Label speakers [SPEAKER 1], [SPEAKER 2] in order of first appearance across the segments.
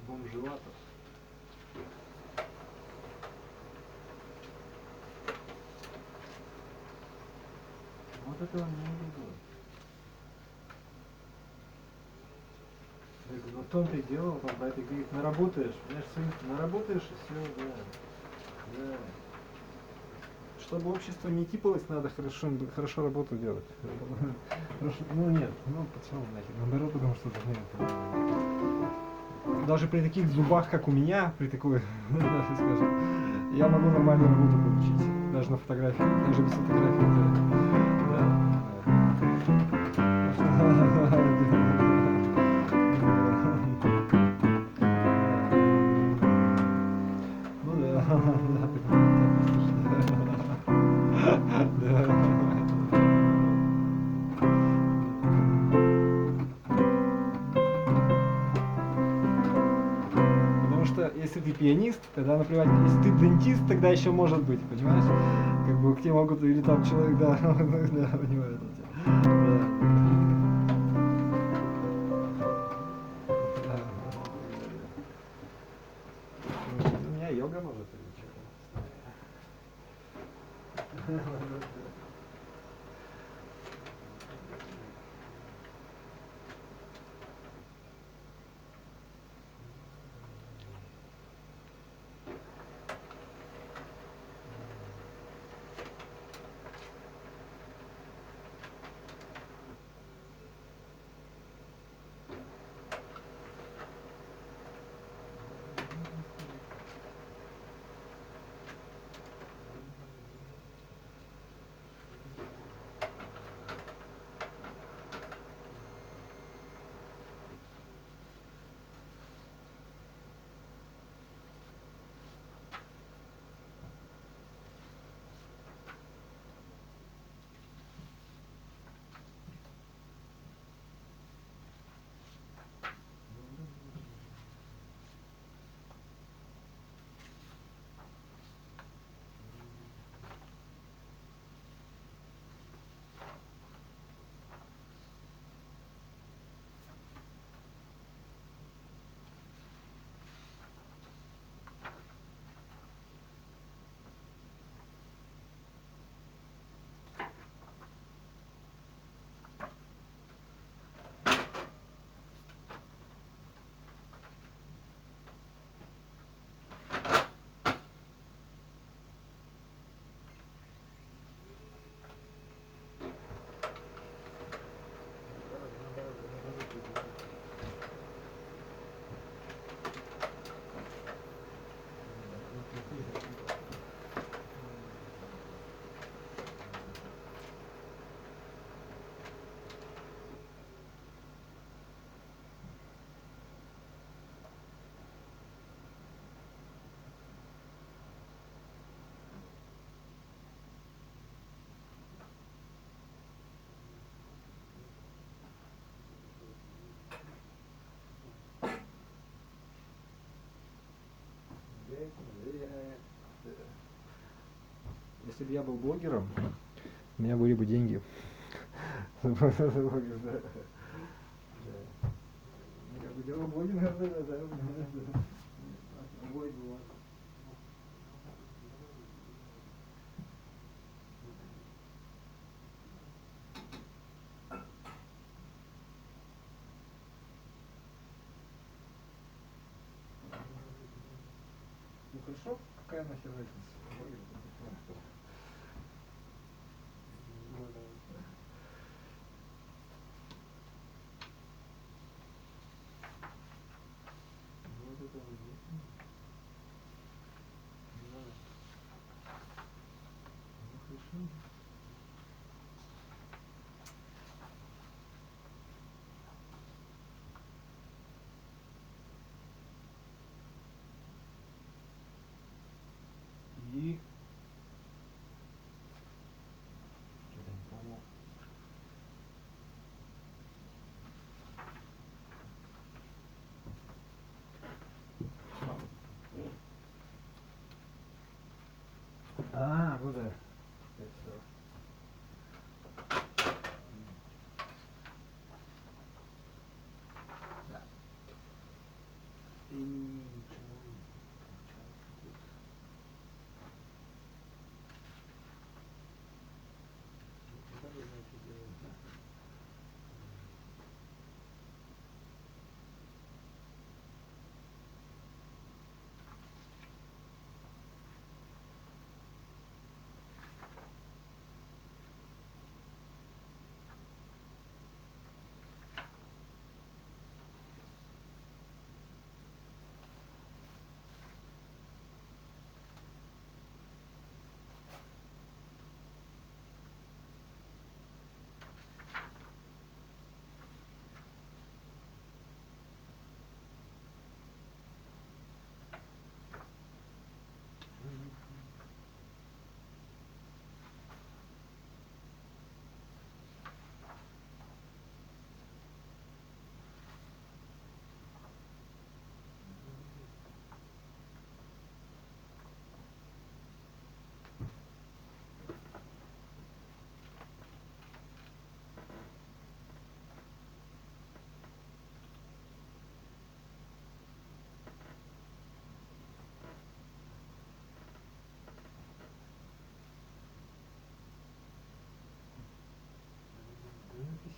[SPEAKER 1] Бомжевато. Вот этого не люблю. В том-то и дело, вот он про это говорит, наработаешь, понимаешь, наработаешь и все, да. Да. Чтобы общество не типалось, надо хорошо работу делать. Ну нет, ну почему нафиг, наоборот, потому что даже при таких зубах, как у меня, при такой, скажем, я могу нормальную работу получить. Даже на фотографии, даже без фотографии. Если ты пианист, тогда, например, если ты дентист, тогда еще может быть, понимаешь? Как бы к тебе могут, или там человек, да, да, понимаю, у меня йога может или что-то. Если бы я был блогером, у меня были бы деньги. Я бы делал блогинг, ну хорошо, какая нахер разница?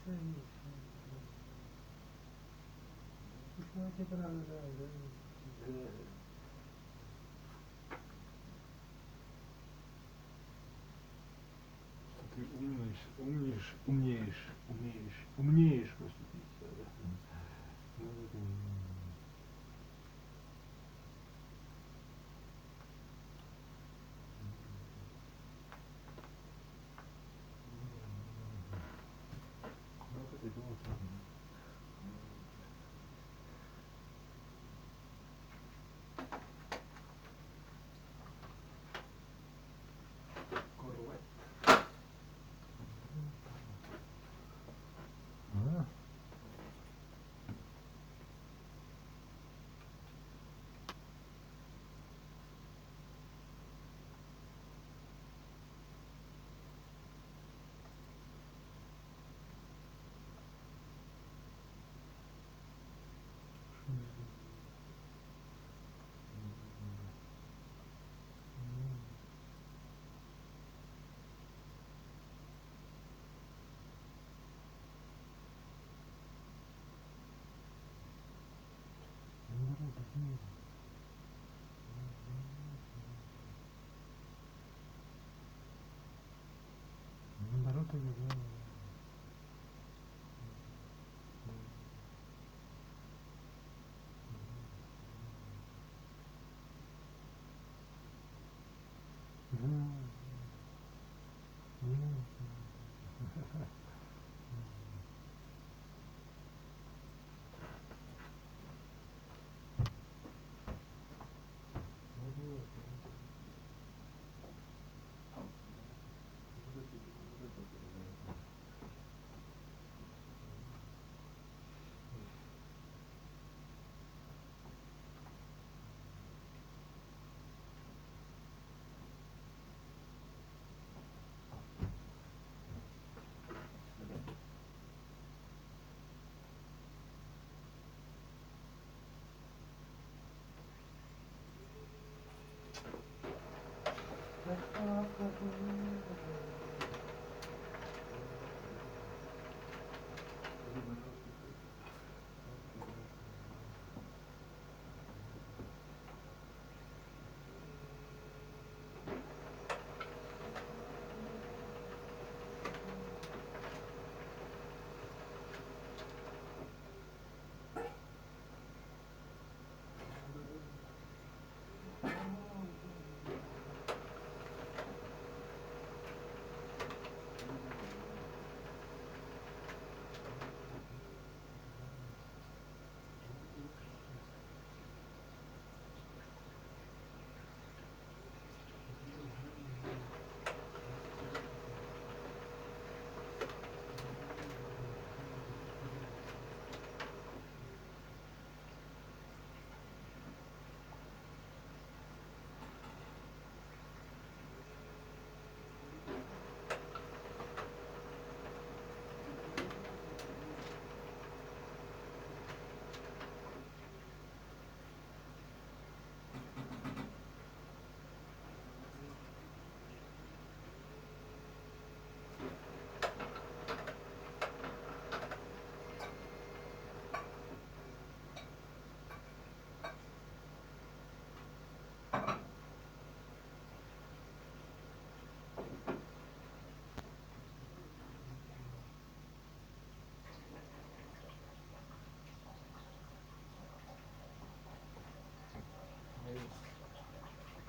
[SPEAKER 1] Ты умнеешь поступить.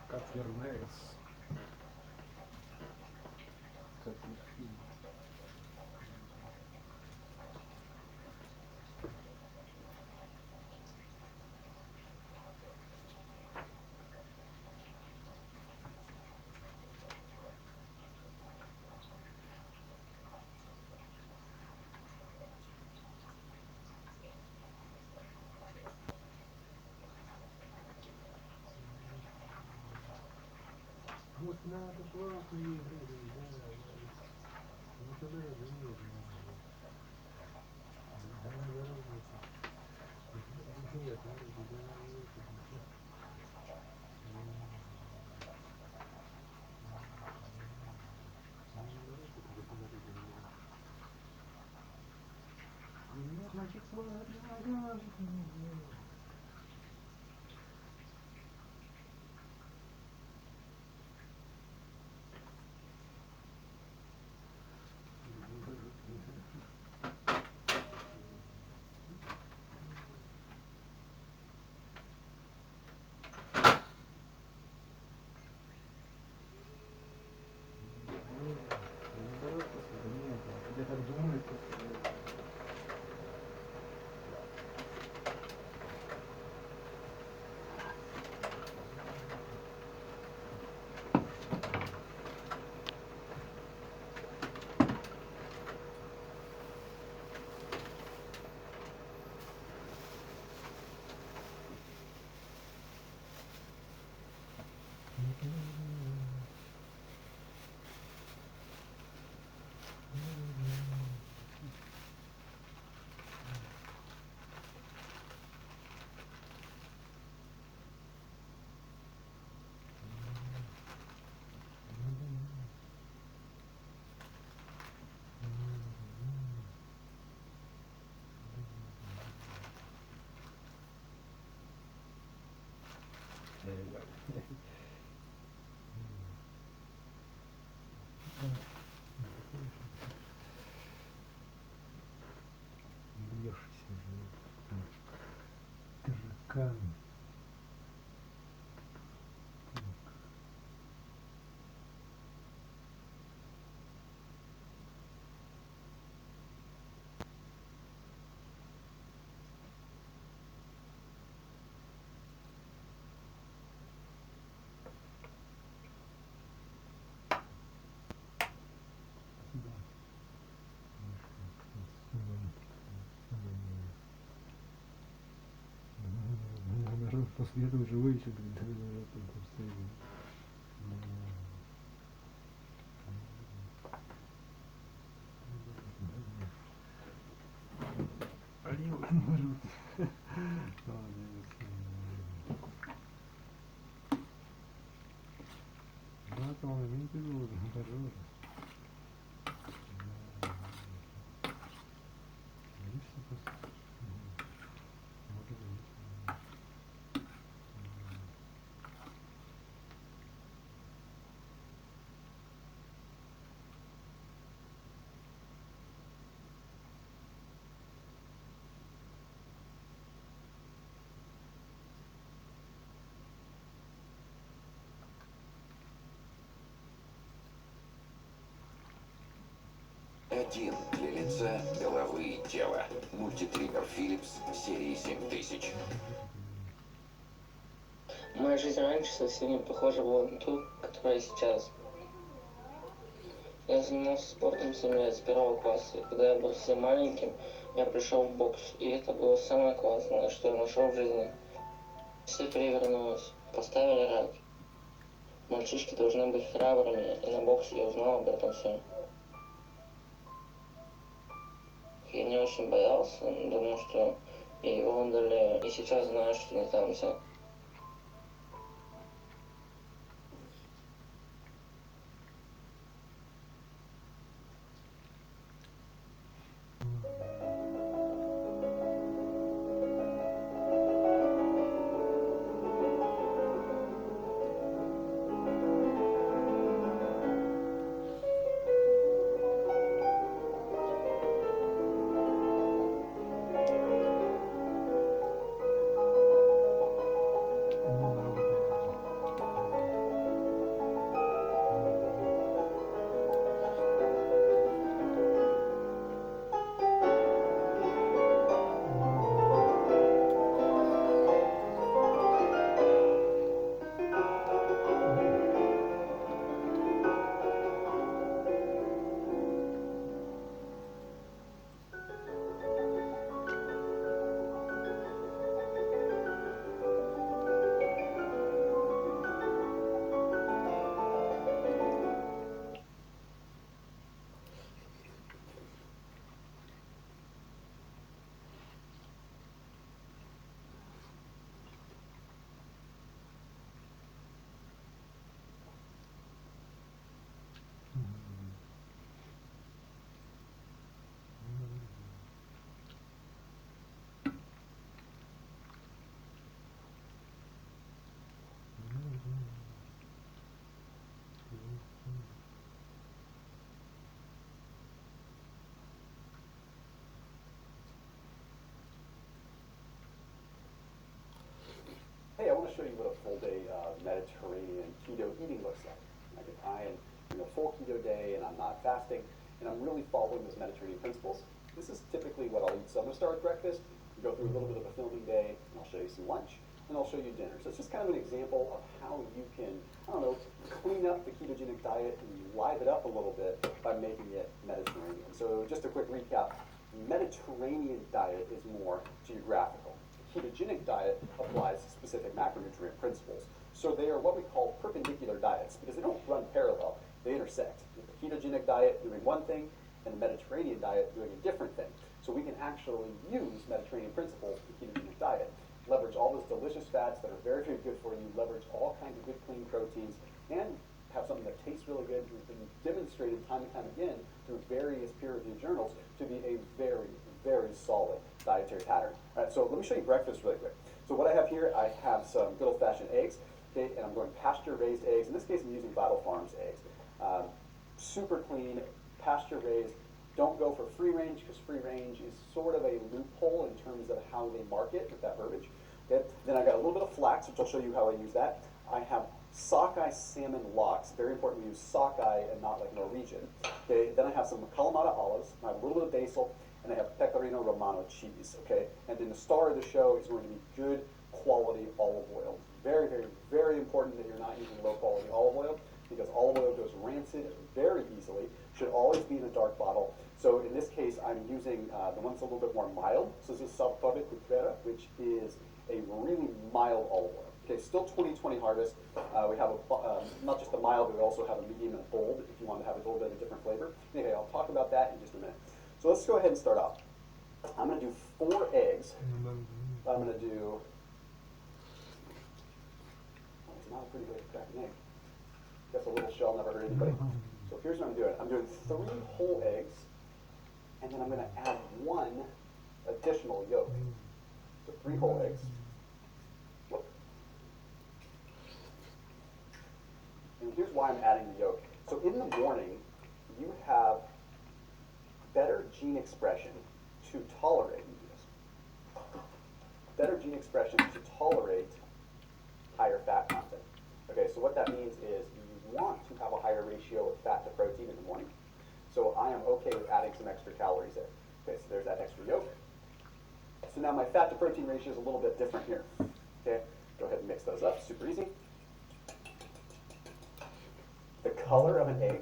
[SPEAKER 1] Как вернется. Как легкий.
[SPEAKER 2] Вот надо плохо играть, да. Ну тогда я думаю, да, заработать. Нет, надо заработать.
[SPEAKER 1] Я так думаю, таракан. После этого живой еще, говорит,
[SPEAKER 3] Один для лица, головы и тела. Мультитриггер Philips серии 7000.
[SPEAKER 4] Моя жизнь раньше совсем не похожа была на ту, которая сейчас. Я занимался спортом 7 лет с 1 класса, и когда я был совсем маленьким, я пришел в бокс, и это было самое классное, что я нашел в жизни. Все перевернулось, поставили рак. Мальчишки должны быть храбрыми, и на боксе я узнал об этом все. Я не очень боялся, думал, что его отдали, и сейчас знаю, что не там все.
[SPEAKER 5] hey, I want to show you what a full day Mediterranean keto eating looks like. Like if I am in a full keto day and I'm not fasting and I'm really following those Mediterranean principles, this is typically what I'll eat. So I'm going to start with breakfast, go through a little bit of a filming day, and I'll show you some lunch, and I'll show you dinner. So it's just kind of an example of how you can, I don't know, clean up the ketogenic diet and live it up a little bit by making it Mediterranean. So just a quick recap, Mediterranean diet is more geographical. Ketogenic diet applies specific macronutrient principles. So they are what we call perpendicular diets because they don't run parallel, they intersect. The ketogenic diet doing one thing and the Mediterranean diet doing a different thing. So we can actually use Mediterranean principles in the ketogenic diet, leverage all those delicious fats that are very, very good for you, leverage all kinds of good clean proteins, and have something that tastes really good, has been demonstrated time and time again through various peer-reviewed journals to be a very, very solid dietary pattern. All right, so let me show you breakfast really quick. So what I have here, I have some good old-fashioned eggs, okay, and I'm going pasture-raised eggs. In this case, I'm using Vital Farms eggs. Super clean, pasture-raised. Don't go for free range because free range is sort of a loophole in terms of how they market with that verbiage. Okay? Then I got a little bit of flax, which I'll show you how I use that. I have sockeye salmon lox. Very important we use sockeye and not like Norwegian. Okay? Then I have some Kalamata olives. I have a little bit of basil, and I have Pecorino Romano cheese. Okay? And then the star of the show is going to be good quality olive oil. Very, very, very important that you're not using low quality olive oil because olive oil goes rancid very easily. Should always be in a dark bottle. So in this case, I'm using the one that's a little bit more mild. So this is Salvatore Cutrera, which is a really mild olive oil. Okay, still 2020 harvest. We have not just a mild, but we also have a medium and a bold if you want to have a little bit of a different flavor. Okay, I'll talk about that in just a minute. So let's go ahead and start off. I'm going to do 4 eggs. I'm going to do, it's not a pretty way to crack an egg. Guess a little shell never hurt anybody. So here's what I'm doing. I'm doing 3 whole eggs, and then I'm going to add 1 additional yolk. So 3 whole eggs. Whoop. And here's why I'm adding the yolk. So in the morning, you have better gene expression to tolerate better gene expression to tolerate higher fat content. Okay, so what that means is you want to have a higher ratio of fat to protein in the morning. So I am okay with adding some extra calories there. Okay, so there's that extra yolk. So now my fat to protein ratio is a little bit different here. Okay, go ahead and mix those up, super easy. The color of an egg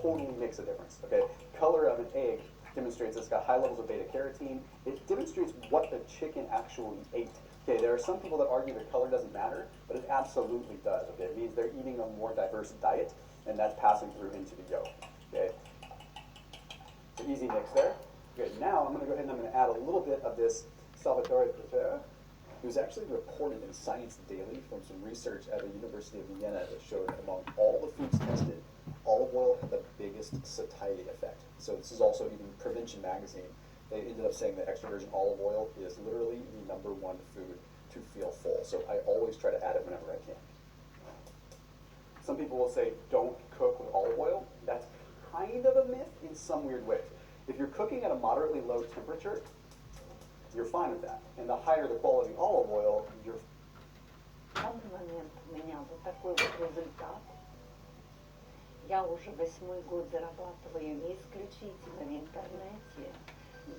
[SPEAKER 5] totally makes a difference. Okay, color of an egg demonstrates it's got high levels of beta carotene. It demonstrates what the chicken actually ate. Okay, there are some people that argue that color doesn't matter, but it absolutely does. Okay, it means they're eating a more diverse diet, and that's passing through into the yolk. Okay, so easy mix there. Okay, now I'm going to go ahead and I'm going to add a little bit of this Salvatore Cutrera. It was actually reported in Science Daily from some research at the University of Vienna that showed among all the foods tested, olive oil had the biggest satiety effect. So this is also even Prevention Magazine. They ended up saying that extra virgin olive oil is literally the #1 food to feel full. So I always try to add it whenever I can. Some people will say don't cook with olive oil. That's kind of a myth in some weird ways. If you're cooking at a moderately low temperature, you're fine with that. And the higher the quality olive oil, you're
[SPEAKER 6] В данный момент у меня вот такой вот результат. Я уже 8-й год зарабатываю не исключительно в интернете.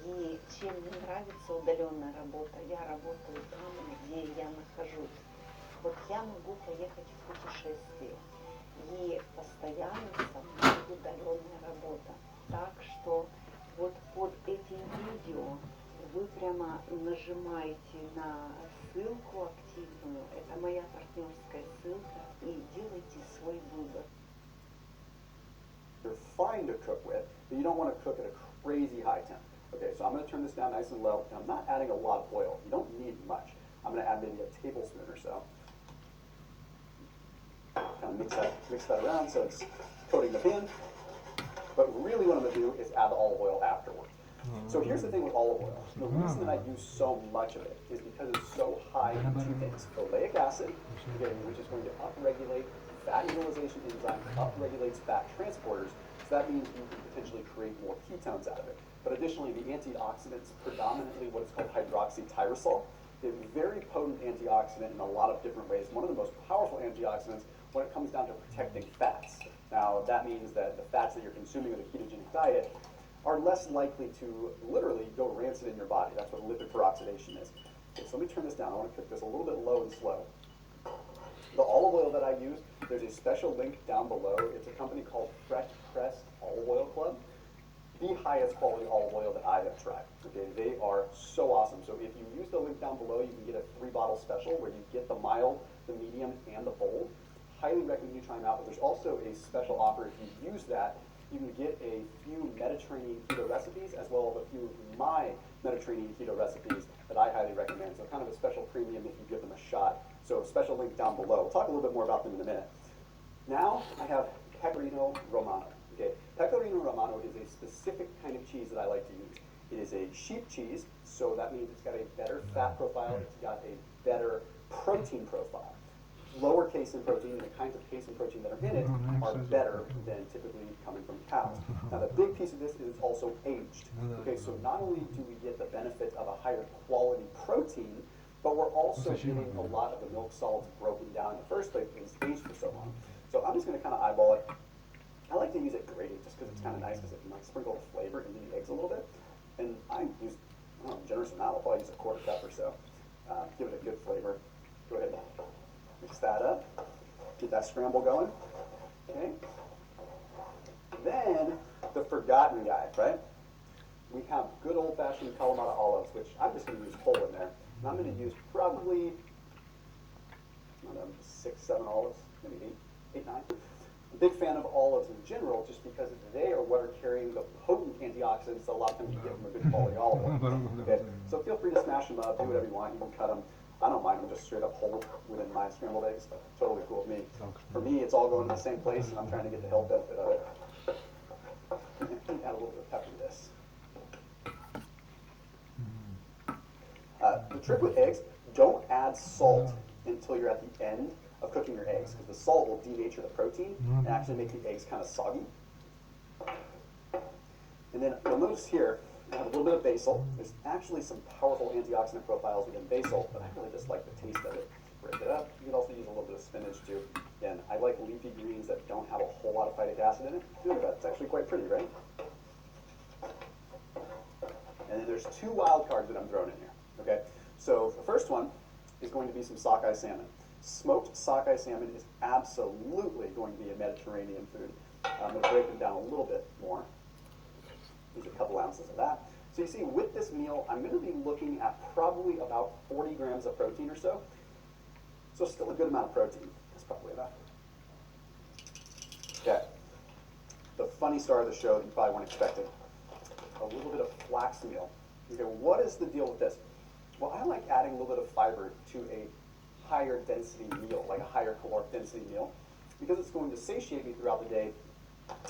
[SPEAKER 6] И чем мне нравится удаленная работа, я работаю там, где я нахожусь. Вот я могу поехать в путешествие. И постоянно со мной удаленная работа. Так что вот под этим видео вы прямо нажимаете на ссылку активную, это моя партнерская ссылка, и делайте свой выбор.
[SPEAKER 5] You're fine to cook with, but you don't want to cook at a crazy high temp. Okay, so I'm going to turn this down nice and low, and I'm not adding a lot of oil. You don't need much. I'm going to add maybe a tablespoon or so. Kind of mix that around so it's coating the pan. But really what I'm going to do is add the olive oil afterward. So here's the thing with olive oil. The reason that I use so much of it is because it's so high in 2 things. Oleic acid, okay, which is going to upregulate fat utilization enzyme, upregulates fat transporters. So that means you can potentially create more ketones out of it. But additionally, the antioxidants, predominantly what is called hydroxytyrosol, a very potent antioxidant in a lot of different ways. One of the most powerful antioxidants when it comes down to protecting fats. Now, that means that the fats that you're consuming with a ketogenic diet are less likely to literally go rancid in your body. That's what lipid peroxidation is. Okay, so let me turn this down. I want to cook this a little bit low and slow. The olive oil that I use, there's a special link down below. It's a company called Fresh Pressed Olive Oil Club. The highest quality olive oil that I have tried. Okay, they are so awesome. So if you use the link down below, you can get a 3-bottle special where you get the mild, the medium, and the bold. Highly recommend you try them out. But there's also a special offer. If you use that, you can get a few Mediterranean keto recipes as well as a few of my Mediterranean keto recipes that I highly recommend. So kind of a special premium if you give them a shot. So special link down below. We'll talk a little bit more about them in a minute. Now I have Pecorino Romano. Okay, Pecorino Romano is a specific kind of cheese that I like to use. It is a sheep cheese, so that means it's got a better fat profile, it's got a better protein profile. Lower casein protein and the kinds of casein protein that are in it are better than typically coming from cows. Now the big piece of this is it's also aged. Okay, so not only do we get the benefit of a higher quality protein, but we're also getting a lot of the milk solids broken down in the first place because it's aged for so long. So I'm just going to kind of eyeball it. I like to use it grated just because it's kind of nice because it might sprinkle the flavor into the eggs a little bit. And I use, I don't know, generous amount. I'll probably use a 1/4 cup or so. Give it a good flavor. Go ahead and mix that up. Get that scramble going. Okay. Then the forgotten guy, right? We have good old-fashioned Kalamata olives, which I'm just going to use whole in there. And I'm going to use probably, I don't know, 6, 7 olives, maybe 8, 9. I'm a big fan of olives in general just because they are what are carrying the potent antioxidants that a lot of times you get from a good quality olive oil. Okay? So feel free to smash them up, do whatever you want. You can cut them. I don't mind them just straight up whole within my scrambled eggs. Totally cool with me. For me, it's all going to the same place, and I'm trying to get the health benefit of it. Add a little bit of pepper to this. The trick with eggs, don't add salt until you're at the end of cooking your eggs, because the salt will denature the protein and actually make the eggs kind of soggy. And then you'll notice here, I have a little bit of basil. There's actually some powerful antioxidant profiles within basil, but I really just like the taste of it. Break it up. You can also use a little bit of spinach too. Again, I like leafy greens that don't have a whole lot of phytic acid in it. Look at that. It's actually quite pretty, right? And then there's 2 wild cards that I'm throwing in here. Okay, so the first one is going to be some sockeye salmon. Smoked sockeye salmon is absolutely going to be a Mediterranean food. I'm going to break them down a little bit more. Use a couple ounces of that. So you see, with this meal, I'm going to be looking at probably about 40 grams of protein or so. So still a good amount of protein. That's probably enough. Okay. The funny star of the show that you probably weren't expecting. A little bit of flax meal. Okay, what is the deal with this? Well, I like adding a little bit of fiber to a higher density meal, like a higher caloric density meal, because it's going to satiate me throughout the day.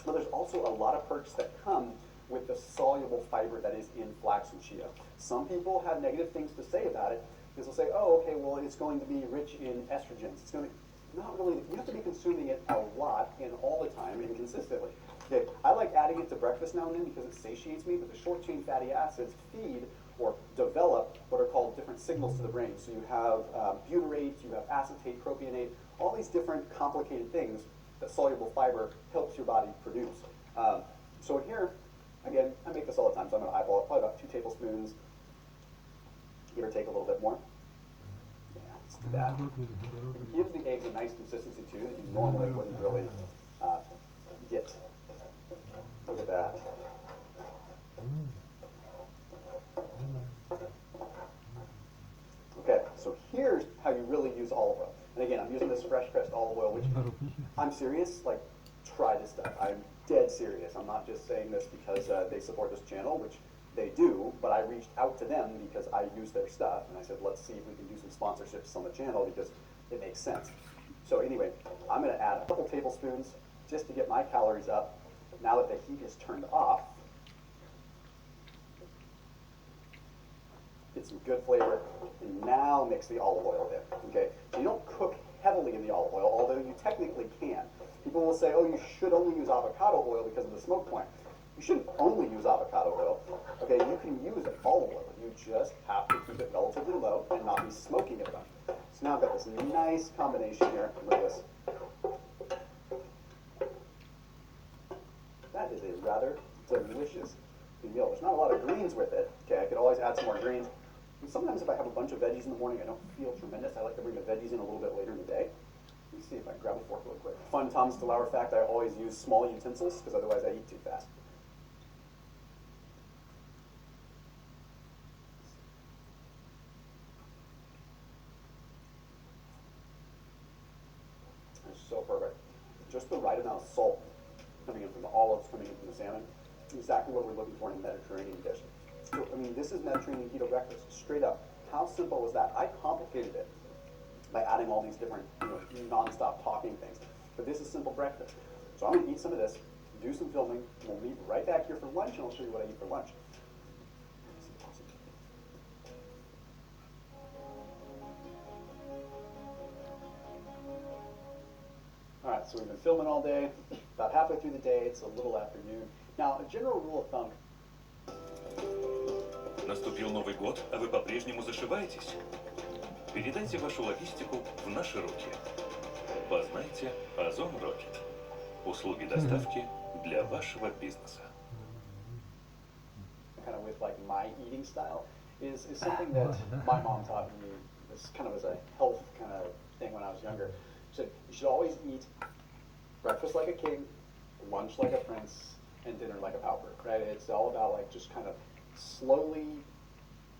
[SPEAKER 5] But there's also a lot of perks that come with the soluble fiber that is in flax and chia. Some people have negative things to say about it, because they'll say, oh, okay, well, it's going to be rich in estrogens. It's going to, not really, you have to be consuming it a lot and all the time and consistently. Okay, I like adding it to breakfast now and then because it satiates me, but the short chain fatty acids feed or develop what are called different signals to the brain. So you have butyrate, you have acetate, propionate, all these different complicated things that soluble fiber helps your body produce. So in here, again, I make this all the time, so I'm going to eyeball it, probably about 2 tablespoons, give or take a little bit more. Yeah, let's do that. It gives the eggs a nice consistency too that you normally wouldn't really get. Look at that. Okay, so here's how you really use olive oil. And again, I'm using this fresh pressed olive oil, which I'm serious, like, try this stuff. I'm dead serious. I'm not just saying this because they support this channel, which they do, but I reached out to them because I use their stuff, and I said, let's see if we can do some sponsorships on the channel because it makes sense. So anyway, I'm going to add a couple tablespoons just to get my calories up. Now that the heat is turned off, get some good flavor, and now mix the olive oil in. Okay, so you don't cook heavily in the olive oil, although you technically can. People will say, oh, you should only use avocado oil because of the smoke point. You shouldn't only use avocado oil. Okay, you can use olive oil. You just have to keep it relatively low and not be smoking it up. So now I've got this nice combination here. Look at this. That is a rather delicious meal. There's not a lot of greens with it. Okay, I could always add some more greens. And sometimes if I have a bunch of veggies in the morning, I don't feel tremendous. I like to bring the veggies in a little bit later in the day. Let me see if I can grab a fork real quick. Fun Thomas DeLauer fact, I always use small utensils because otherwise I eat too fast. It's so perfect. Just the right amount of salt coming in from the olives, coming in from the salmon. Exactly what we're looking for in a Mediterranean dish. So, I mean, this is Mediterranean keto breakfast, straight up. How simple was that? I complicated it by adding all these different, non-stop talking things. But this is simple breakfast. So I'm going to eat some of this, do some filming, and we'll meet right back here for lunch, and I'll show you what I eat for lunch. All right, so we've been filming all day. About halfway through the day, it's a little afternoon. Now, a general rule of thumb.
[SPEAKER 7] Наступил Новый год, а вы по-прежнему зашиваетесь? Передайте вашу логистику в наши руки. Познайте Озон Рокет. Услуги доставки для вашего бизнеса.
[SPEAKER 5] Kind of with like my eating style is something that my mom taught me. This kind of as a health kind of thing when I was younger. She said you should always eat breakfast like a king, lunch like a prince, and dinner like a pauper. Right? It's all about like just kind of slowly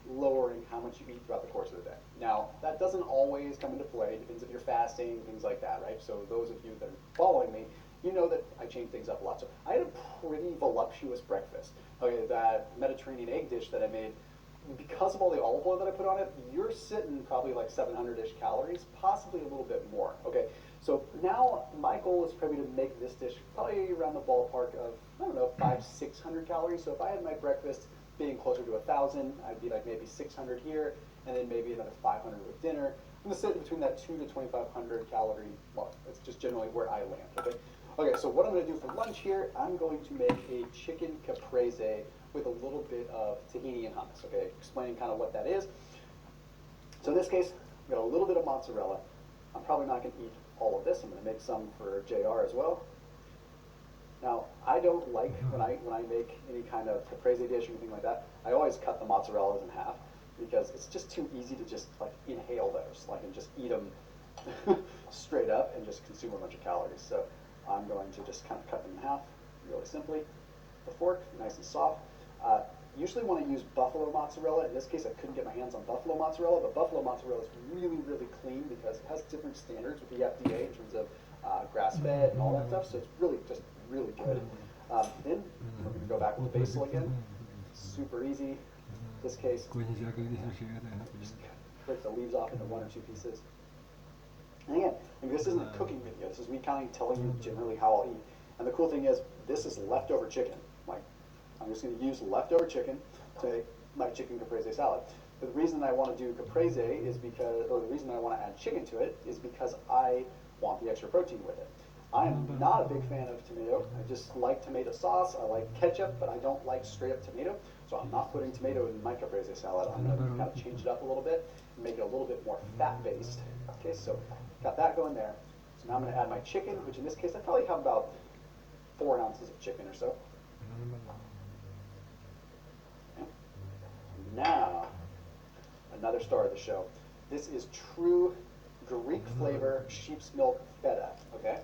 [SPEAKER 5] lowering how much you eat throughout the course of the day. Now, that doesn't always come into play. It depends if you're fasting, things like that, right? So those of you that are following me, you know that I change things up a lot. So I had a pretty voluptuous breakfast. Okay, that Mediterranean egg dish that I made, because of all the olive oil that I put on it, you're sitting probably like 700-ish calories, possibly a little bit more. Okay, so now my goal is probably to make this dish probably around the ballpark of, I don't know, 500-600 calories. So if I had my breakfast being closer to 1,000, I'd be like maybe 600 here, and then maybe another 500 with dinner. I'm gonna sit between that 2,000 to 2,500 calorie mark. That's just generally where I land, okay? Okay, so what I'm gonna do for lunch here, I'm going to make a chicken caprese with a little bit of tahini and hummus, okay? Explaining kind of what that is. So in this case, I've got a little bit of mozzarella. I'm probably not gonna eat all of this. I'm gonna make some for JR as well. Now, I don't like, when I make any kind of caprese dish or anything like that, I always cut the mozzarellas in half because it's just too easy to just like inhale those, like and just eat them straight up and just consume a bunch of calories. So I'm going to just kind of cut them in half really simply. The fork, nice and soft. Usually want to use buffalo mozzarella. In this case, I couldn't get my hands on buffalo mozzarella, but buffalo mozzarella is really, really clean because it has different standards with the FDA in terms of grass-fed and all that stuff. So it's really just really good. Then we're going to go back with the basil again. Super easy. In this case, just break the leaves off into 1 or 2 pieces. And again, this isn't a cooking video. This is me kind of telling you generally how I'll eat. And the cool thing is, this is leftover chicken. Like, I'm just going to use leftover chicken to make my chicken caprese salad. But the reason I want to do caprese is because, or the reason I want to add chicken to it is because I want the extra protein with it. I am not a big fan of tomato. I just like tomato sauce. I like ketchup, but I don't like straight up tomato. So I'm not putting tomato in my caprese salad. I'm going to kind of change it up a little bit and make it a little bit more fat-based. Okay, so got that going there. So now I'm going to add my chicken, which in this case I probably have about 4 ounces of chicken or so. Okay. Now, another star of the show. This is true Greek flavor sheep's milk feta, okay?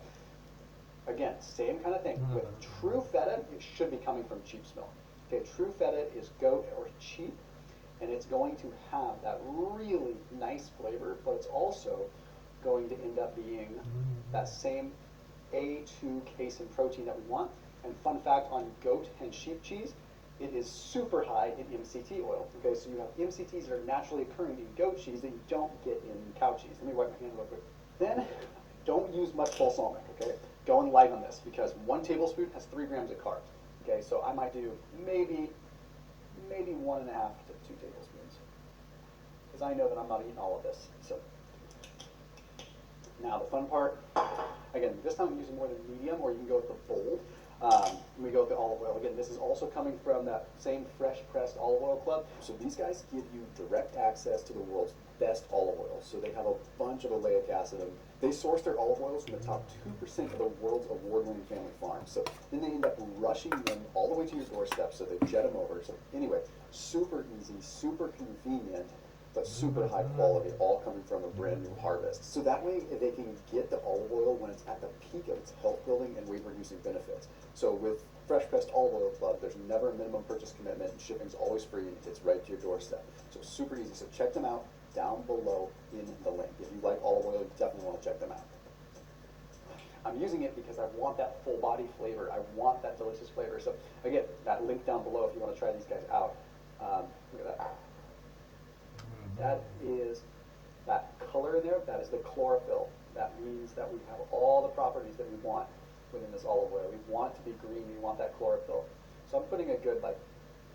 [SPEAKER 5] Again, same kind of thing. With true feta, it should be coming from sheep's milk. Okay, true feta is goat or sheep, and it's going to have that really nice flavor, but it's also going to end up being that same A2 casein protein that we want. And fun fact on goat and sheep cheese, it is super high in MCT oil. Okay, so you have MCTs that are naturally occurring in goat cheese that you don't get in cow cheese. Let me wipe my hand real quick. Then, don't use much balsamic, okay? Going light on this because 1 tablespoon has 3 grams of carbs. Okay, so I might do maybe 1.5 to 2 tablespoons because I know that I'm not eating all of this. So now the fun part, again, this time I'm using more than medium, or you can go with the bold. We go with the olive oil. Again, this is also coming from that same fresh pressed olive oil club. So these guys give you direct access to the world's best olive oil. So they have a bunch of oleic acid. And they source their olive oils from the top 2% of the world's award-winning family farms. So then they end up rushing them all the way to your doorstep. So they jet them over. So anyway, super easy, super convenient, but super high quality, all coming from a brand new harvest. So that way they can get the olive oil when it's at the peak of its health building and weight reducing benefits. So with Fresh Pressed Olive Oil Club, there's never a minimum purchase commitment, and shipping's always free, and it's right to your doorstep. So super easy. So check them out down below in the link. If you like olive oil, you definitely want to check them out. I'm using it because I want that full body flavor. I want that delicious flavor. So again, that link down below if you want to try these guys out. Look at that. That is that color in there. That is the chlorophyll. That means that we have all the properties that we want within this olive oil. We want it to be green. We want that chlorophyll. So I'm putting a good like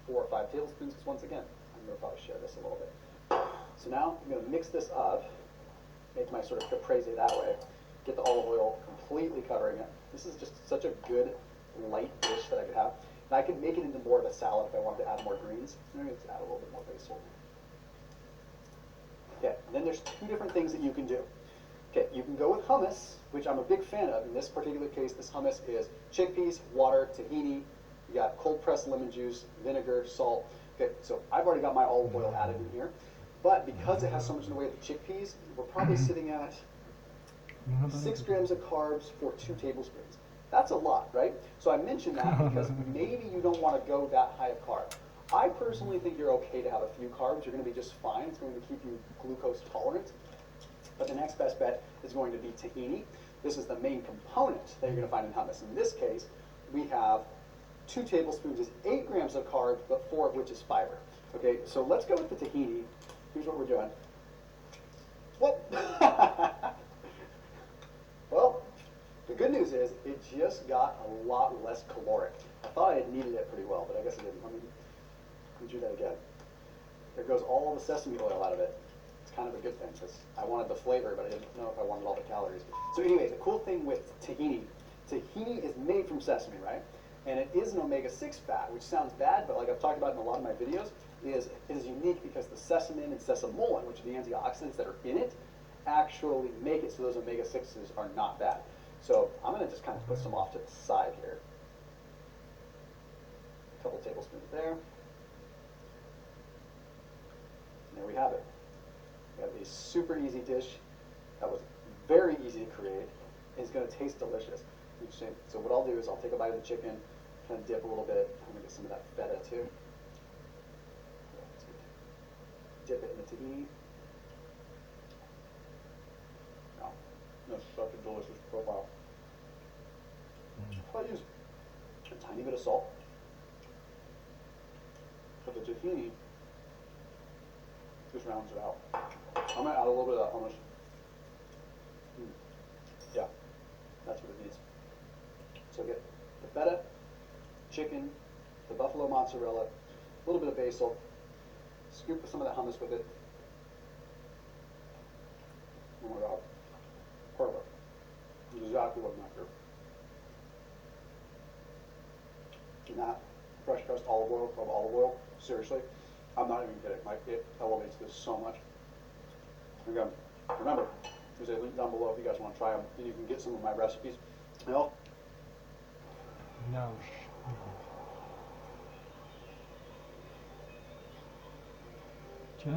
[SPEAKER 5] 4 or 5 tablespoons. Because once again, I'm going to probably share this a little bit. So now I'm going to mix this up, make my sort of caprese that way, get the olive oil completely covering it. This is just such a good light dish that I could have. And I could make it into more of a salad if I wanted to add more greens. Maybe let's add a little bit more basil. Okay, and then there's 2 different things that you can do. Okay, you can go with hummus, which I'm a big fan of. In this particular case, this hummus is chickpeas, water, tahini. You got cold pressed lemon juice, vinegar, salt. Okay, so I've already got my olive oil added in here. But because it has so much in the way of the chickpeas, we're probably sitting at 6 grams of carbs for 2 tablespoons. That's a lot, right? So I mention that because maybe you don't want to go that high of carb. I personally think you're okay to have a few carbs. You're going to be just fine. It's going to keep you glucose tolerant. But the next best bet is going to be tahini. This is the main component that you're going to find in hummus. In this case, we have 2 tablespoons is 8 grams of carbs, but 4 of which is fiber. Okay, so let's go with the tahini. Here's what we're doing. What? Well, the good news is it just got a lot less caloric. I thought I had kneaded it pretty well, but I guess I didn't. Let me do that again. There goes all the sesame oil out of it. It's kind of a good thing because I wanted the flavor, but I didn't know if I wanted all the calories. So anyway, the cool thing with tahini is made from sesame, right? And it is an omega-6 fat, which sounds bad, but like I've talked about in a lot of my videos, it is unique because the sesamin and sesamolin, which are the antioxidants that are in it, actually make it so those omega-6s are not bad. So I'm going to just kind of put some off to the side here. A couple tablespoons there. And there we have it. We have a super easy dish that was very easy to create. It's going to taste delicious. So what I'll do is I'll take a bite of the chicken, kind of dip a little bit. I'm going to get some of that feta too. Dip it in the tahini. Wow, that's such a delicious profile. I'll use a tiny bit of salt. But the tahini just rounds it out. I'm going to add a little bit of that hummus. Yeah, that's what it needs. So get the feta, chicken, the buffalo mozzarella, a little bit of basil, scoop some of the hummus with it. Oh my God, perfect. Exactly what I'm after. And that fresh pressed olive oil, seriously, I'm not even kidding. Like, it elevates this so much. Again, remember, there's a link down below if you guys want to try them, and you can get some of my recipes. You know,
[SPEAKER 1] No. Ча.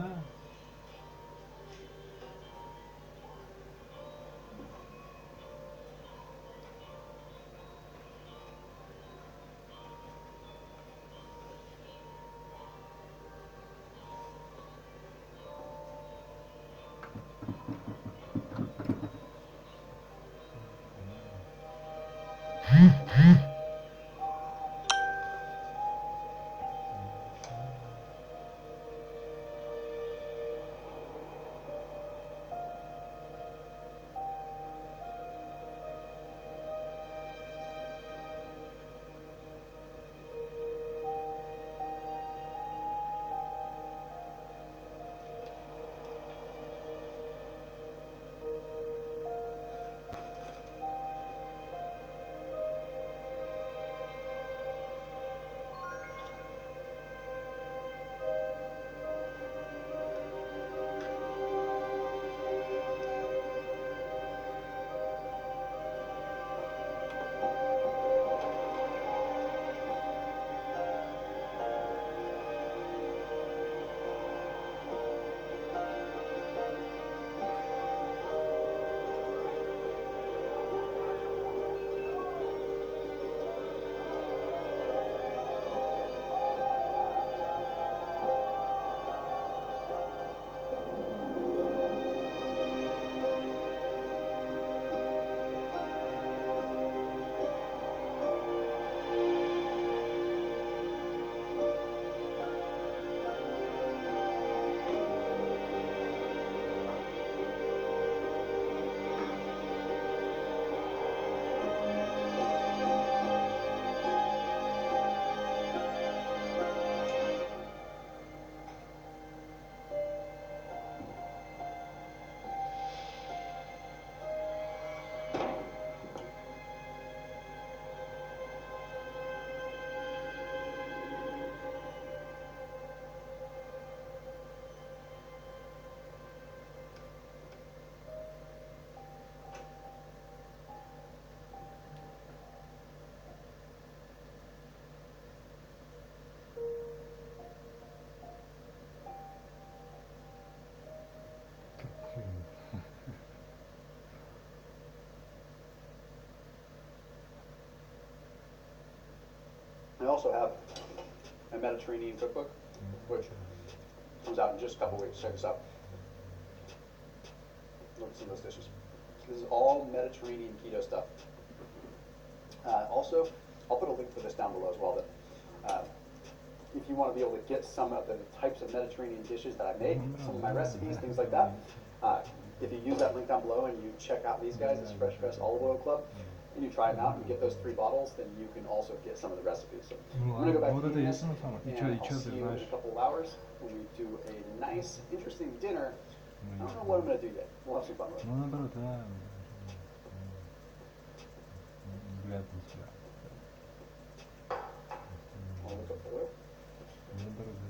[SPEAKER 5] also have a Mediterranean cookbook, which comes out in just a couple weeks. Check this out. Look at some of those dishes. This is all Mediterranean keto stuff. Also, I'll put a link for this down below as well. That if you want to be able to get some of the types of Mediterranean dishes that I make, some of my recipes, things like that, if you use that link down below and you check out these guys, this Fresh Press Olive Oil Club, and you try them out and you get those 3 bottles, then you can also get some of the recipes. So I'm going to go back to eating this, and I'll see you in a couple of hours when we do a nice, interesting dinner. I don't know what I'm going to do yet. We'll have some fun with it.
[SPEAKER 1] Ну, наоборот, да. Вряд ли тебя.
[SPEAKER 5] I'll look up the oil.
[SPEAKER 1] Наоборот, да.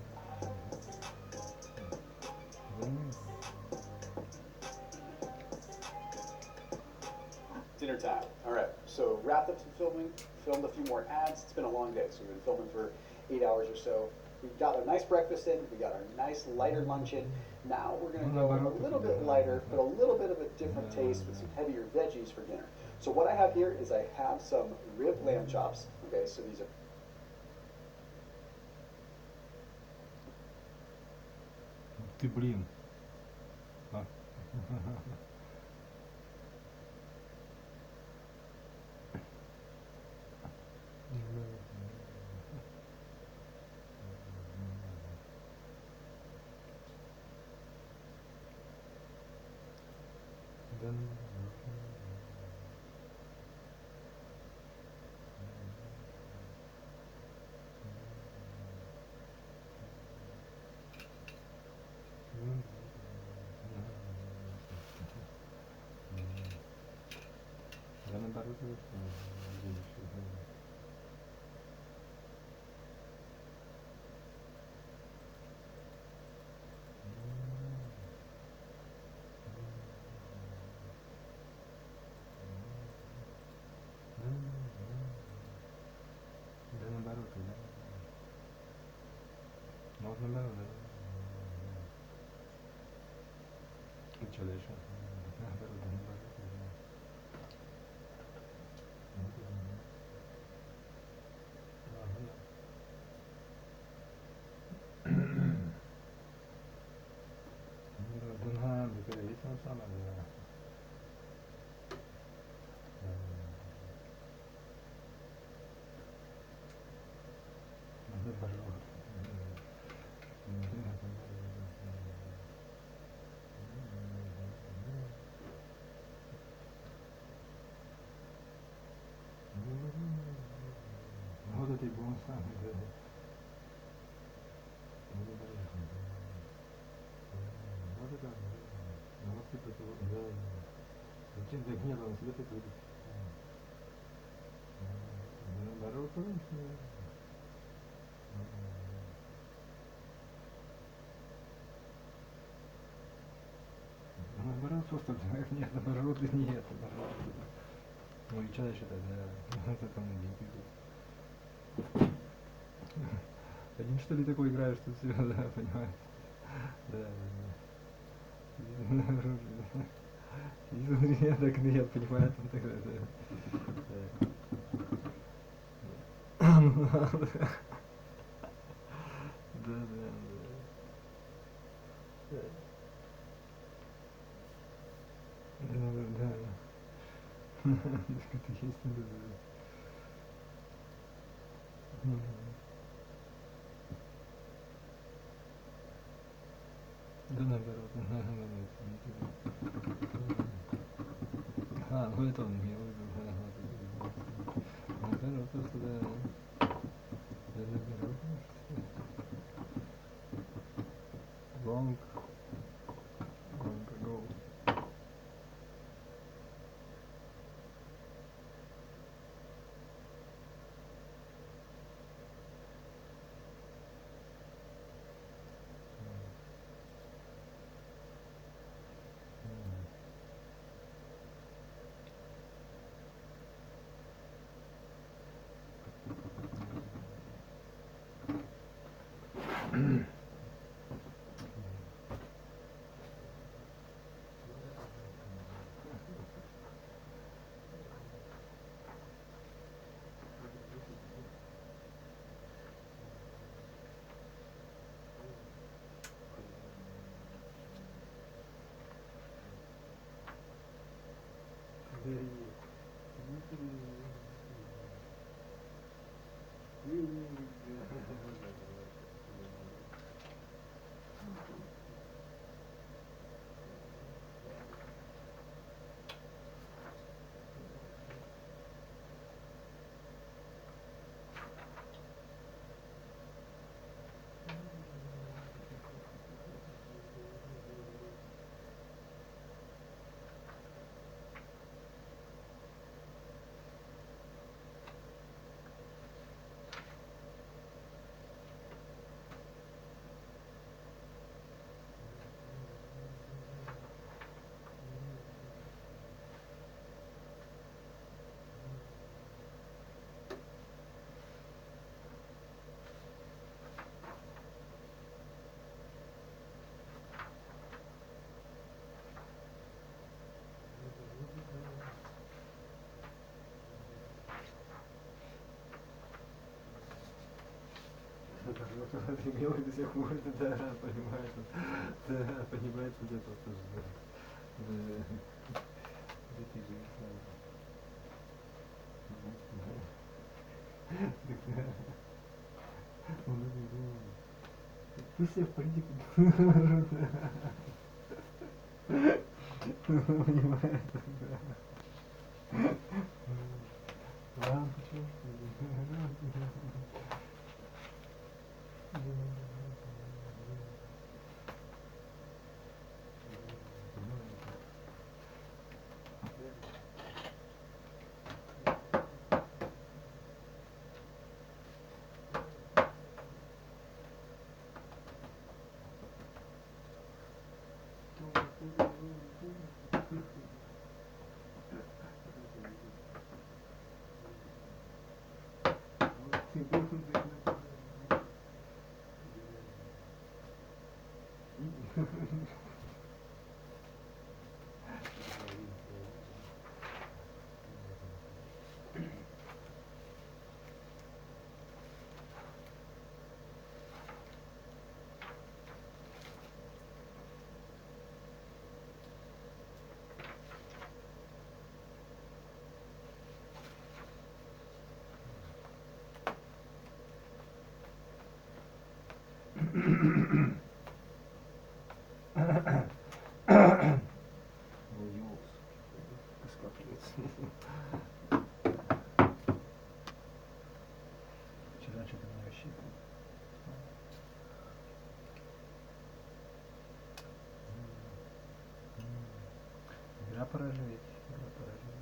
[SPEAKER 5] Dinner time. All right. So wrapped up some filming, filmed a few more ads. It's been a long day, so we've been filming for 8 hours or so. We got our nice breakfast in. We got our nice lighter lunch in. Now we're going to go a little bit lighter, but a little bit of a different taste with some heavier veggies for dinner. So what I have here is I have some rib lamb chops. Okay, so these are
[SPEAKER 1] Ты, блин. А. Да, наоборот, да, наоборот, да. Ну, вот наоборот, да. И что дальше? Наоборот, да, наоборот, да. Ага, да, есть он самое, да. Вот это и был самый, да. Вот это, ну вот это вот, да. Зачем так нет, он себе так будет. Наоборот, конечно. Наоборот, просто нет, наоборот, и нет, наоборот. Ну и что дальше тогда? Вот это он деньги идут. Один что ли такой играешь, что все, да, понимаешь? Да, да. И смотри, я так нет, понимаешь, он так, да. Ну ладно. Да, да, да. Да, да. Это есть, да. Да, наоборот. А, ну это он имел в виду. Наоборот, просто, да. Да, наоборот. Long ago. Милый до сих пор, да, понимаешь, да, понимаешь, вот это тоже, да. Такие же пусть я в политику понимаешь, да. Ладно, почему? Вчера что-то мне вообще... Игра пора жить, игра пора жить.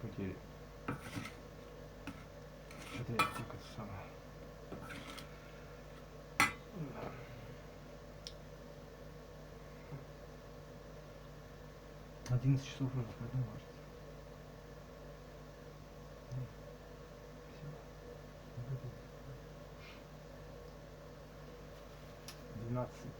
[SPEAKER 1] Потери. Что-то я только это самое. 11 часов уже продумаешь. Все. 12.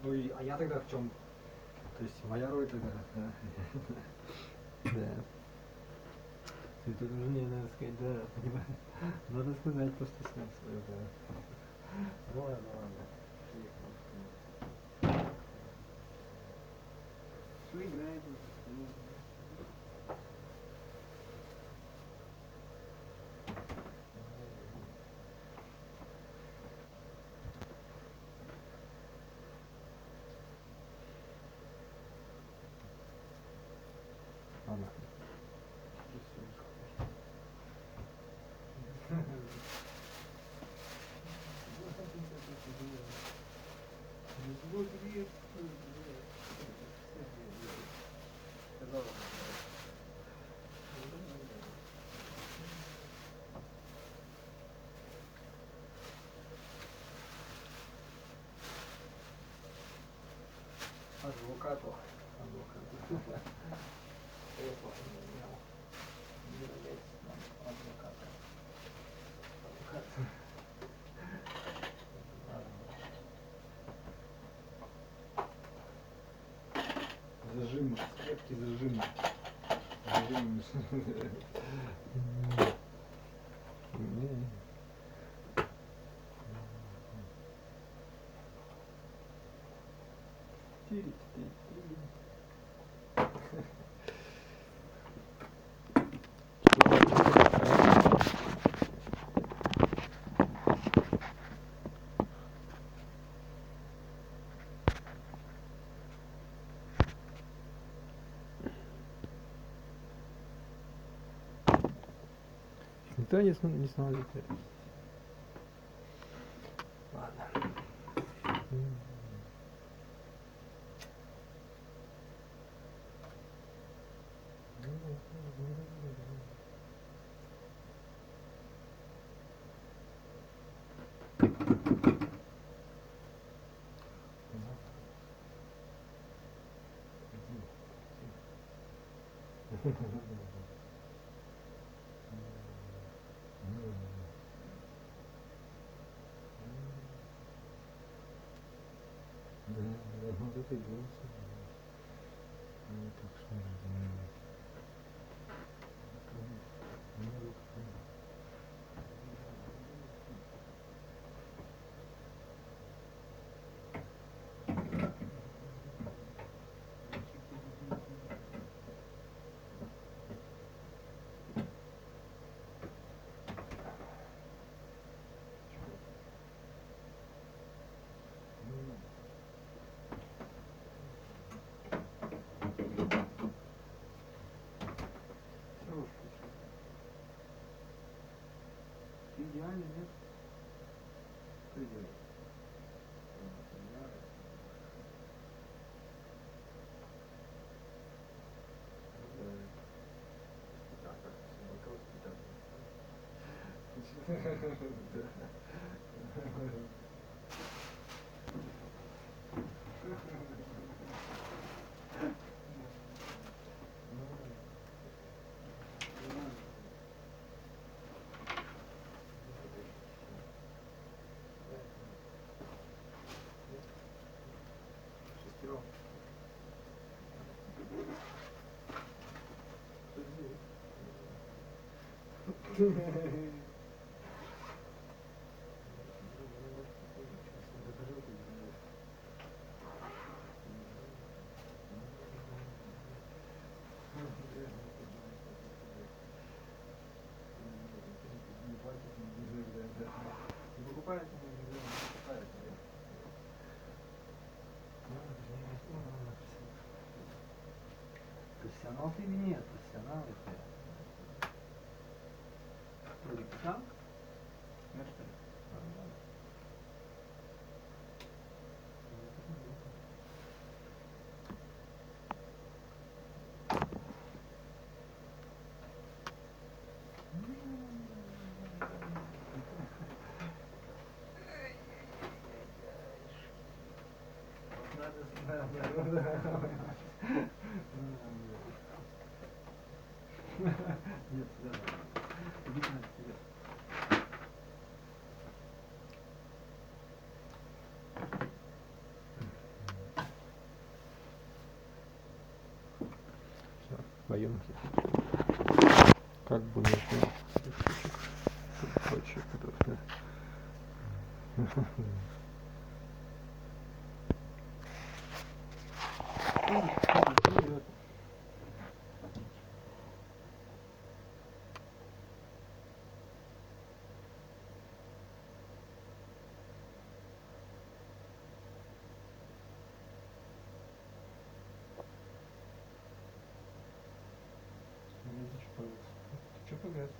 [SPEAKER 1] Ну и, а я тогда в чем? То есть моя роль тогда, да. Да. Это уже не надо сказать, да, понимаешь? Надо сказать просто свое, да. Ну ладно, ладно. Что играет? Ладно. Адвокату. Зажим, крепкий зажим. Зажим. Никто не смотрит. Ладно. Вот это и было. Так что идеально, нет? Что делать? покупает, не покупает. Профессионал ты или нет? Профессионал это. Кто репетант? Нет, что ли? Нормально. Нет, сюда надо. Иди к нам, вперед. Все, поемки. Как бы не знал. Прочее, да. Что погас?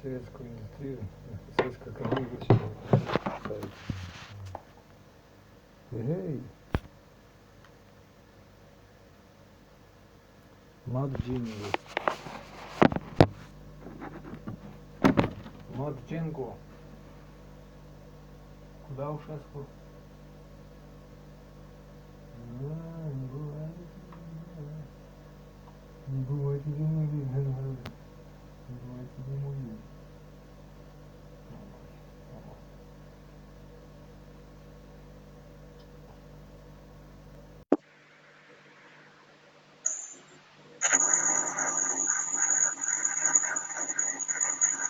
[SPEAKER 1] Советскую индустрию, советскую экономику ставить. Эй! Мод-Джинго. Мод-Джинго. Куда ушел? Не бывает. Не бывает зимой. Не бывает зимой.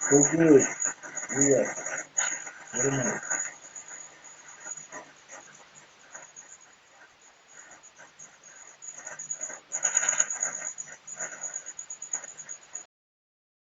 [SPEAKER 8] Окей, привет. Нормально.